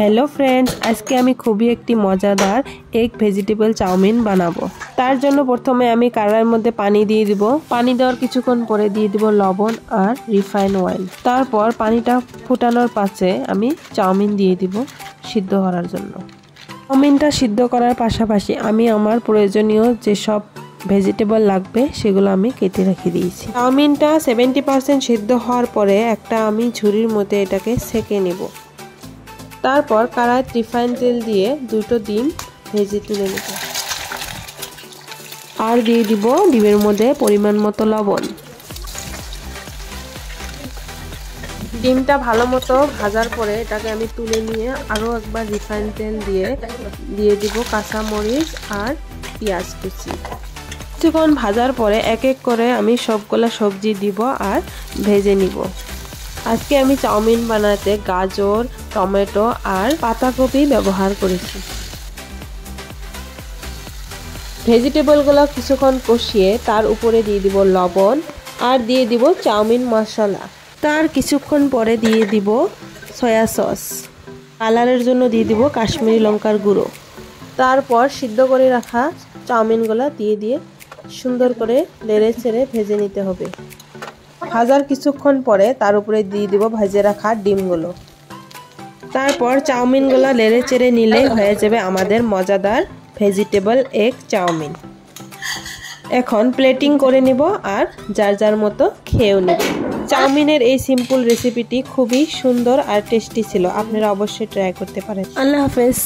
Hello friends, आज के आमी खूबी एकटी मजादार एग भेजिटेबल चाउमिन बनाबो। तार जन्य प्रथमे आमी कड़ाइर मध्य पानी दिए दिब। पानी देওয়ার কিছুক্ষণ পরে দিয়ে দিব লবণ আর রিফাইন অয়েল। তারপর পানিটা ফুটানোর পাশে আমি চাউমিন দিয়ে দিব সিদ্ধ করার জন্য। চাউমিনটা সিদ্ধ করার পাশাপাশি আমি আমার প্রয়োজনীয় যে সব ভেজিটেবল লাগবে সেগুলো আমি কেটে রেখে দিয়েছি। চাউমিনটা 70% সিদ্ধ হওয়ার পরে একটা আমি ঝুড়ির মধ্যে এটাকে সেকে নেব। তারপর কড়াইতে রিফাইন তেল দিয়ে দুটো ডিম ভেজে তুলে নেব আর দিয়ে দিব ডিমের মধ্যে পরিমাণ মতো লবণ। ডিমটা ভালো মতো ভাজার পরে এটাকে আমি তুলে নিয়ে আরো একবার রিফাইন তেল দিয়ে দিব কাঁচা মরিচ আর পেঁয়াজ কুচি। কিছুক্ষণ ভাজার পরে এক এক করে আমি সবগুলা সবজি দিব আর ভেজে নিব। আজকে আমি চাউমিন বানাতে গাজর, টমেটো আর পাতাকপি ব্যবহার করেছি। ভেজিটেবলগুলো কিছুক্ষণ কষিয়ে তার উপরে দিয়ে দিব লবণ আর দিয়ে দিব চাউমিন মশলা। তার কিছুক্ষণ পরে দিয়ে দিব সয়া সস, কালারের জন্য দিয়ে দিব কাশ্মীরি লঙ্কার গুঁড়ো। তারপর সিদ্ধ করে রাখা চাউমিনগুলো দিয়ে সুন্দর করে নেড়ে চেড়ে ভেজে নিতে হবে। ভাজার কিছুক্ষণ পরে তার উপরে দিয়ে দিব ভেজে রাখা ডিমগুলো। তারপর চাউমিনগুলো নেড়ে চেড়ে নিলে হয়ে যাবে আমাদের মজাদার ভেজিটেবল এগ চাউমিন। এখন প্লেটিং করে নিব আর যার যার মতো খেয়েও নিব। চাউমিনের এই সিম্পল রেসিপিটি খুবই সুন্দর আর টেস্টি ছিল। আপনারা অবশ্যই ট্রাই করতে পারেন। আল্লাহ হাফেজ।